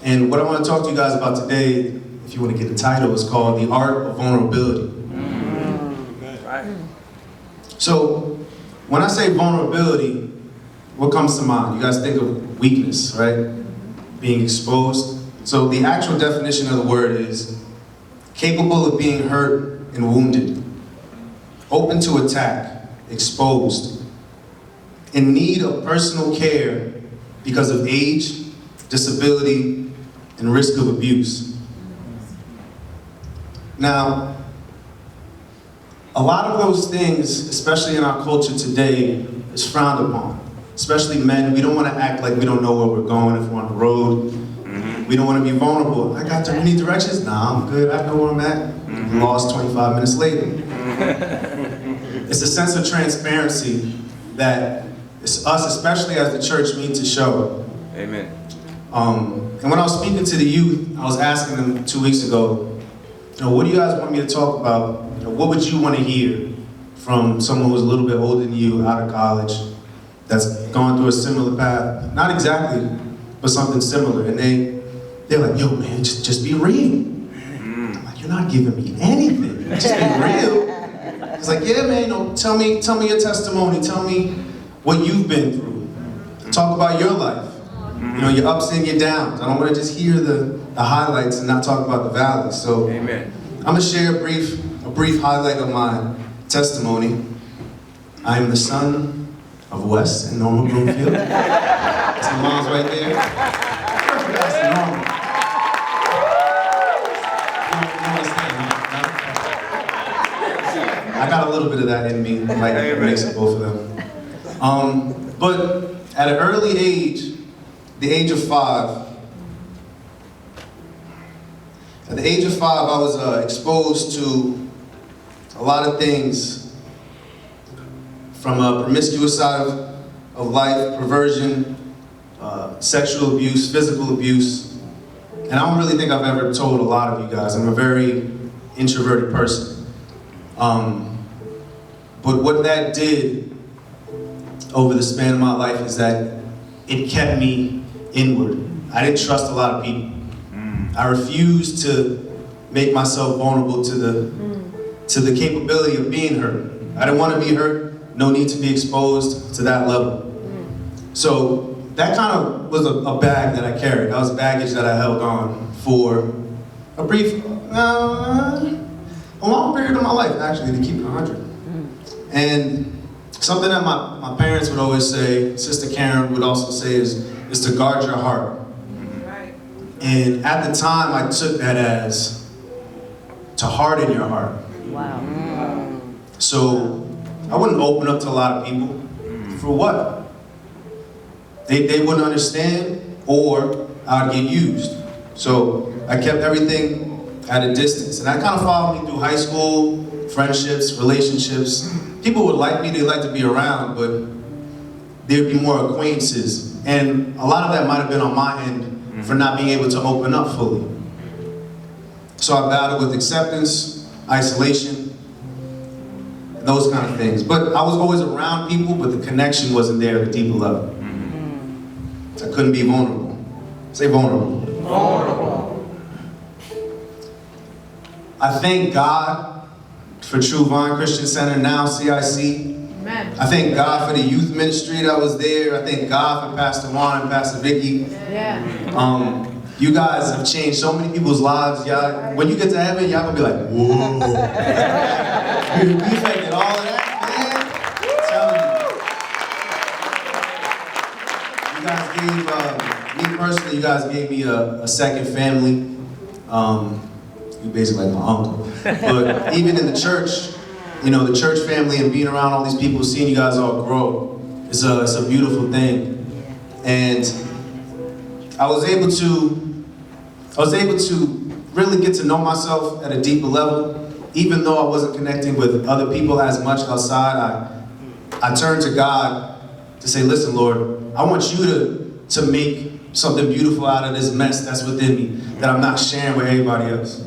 And what I want to talk to you guys about today, if you want to get the title, is called The Art of Vulnerability. Right. So, when I say vulnerability, what comes to mind? You guys think of weakness, right? Being exposed. So the actual definition of the word is capable of being hurt and wounded, open to attack, exposed, in need of personal care because of age, disability, and risk of abuse. Now, a lot of those things, especially in our culture today, is frowned upon. Especially men, we don't want to act like we don't know where we're going if we're on the road. We don't want to be vulnerable. I got any directions? Nah, I'm good. I know where I'm at. Lost 25 minutes later. It's a sense of transparency that it's us, especially as the church, need to show. Amen. And when I was speaking to the youth, I was asking them 2 weeks ago, what do you guys want me to talk about? What would you want to hear from someone who's a little bit older than you, out of college, that's gone through a similar path? Not exactly, but something similar. And they're like, yo, man, just be real. I'm like, you're not giving me anything. Just be real. It's like, yeah, man, tell me your testimony. Tell me what you've been through. Talk about your life. Your ups and your downs. I don't want to just hear the highlights and not talk about the valleys. So Amen. I'm going to share a brief highlight of my testimony. I am the son of Wes and Norma Broomfield. That's my mom's right there. That's Norma. I got a little bit of that in me, like a mix of both of them. But at an early age, the age of 5, at the age of 5, I was exposed to a lot of things from a promiscuous side of life, perversion, sexual abuse, physical abuse. And I don't really think I've ever told a lot of you guys. I'm a very introverted person. But what that did over the span of my life is that it kept me inward. I didn't trust a lot of people. I refused to make myself vulnerable to the capability of being hurt. I didn't want to be hurt, no need to be exposed to that level. So that kind of was a bag that I carried. That was baggage that I held on for a brief, a long period of my life, actually, to keep it 100. And something that my parents would always say, Sister Karen would also say, is to guard your heart. Right. And at the time, I took that as to harden your heart. Wow. So I wouldn't open up to a lot of people. For what? They wouldn't understand, or I'd get used. So I kept everything at a distance. And that kind of followed me through high school, friendships, relationships. People would like me, they'd like to be around, but there'd be more acquaintances. And a lot of that might have been on my end for not being able to open up fully. So I battled with acceptance, isolation, and those kind of things. But I was always around people, but the connection wasn't there at a deeper level. So I couldn't be vulnerable. Say vulnerable. Vulnerable. I thank God for True Vine Christian Center, now CIC. Amen. I thank God for the youth ministry that was there. I thank God for Pastor Juan and Pastor Vicky. Yeah. You guys have changed so many people's lives. Y'all, when you get to heaven, y'all gonna be like, whoa. We affected all of that, man. I'm telling you. You guys gave, me personally, you guys gave me a second family. You basically like my uncle. But even in the church, the church family and being around all these people, seeing you guys all grow, it's a beautiful thing. And I was able to really get to know myself at a deeper level, even though I wasn't connecting with other people as much outside. I turned to God to say, listen, Lord, I want you to make something beautiful out of this mess that's within me that I'm not sharing with everybody else.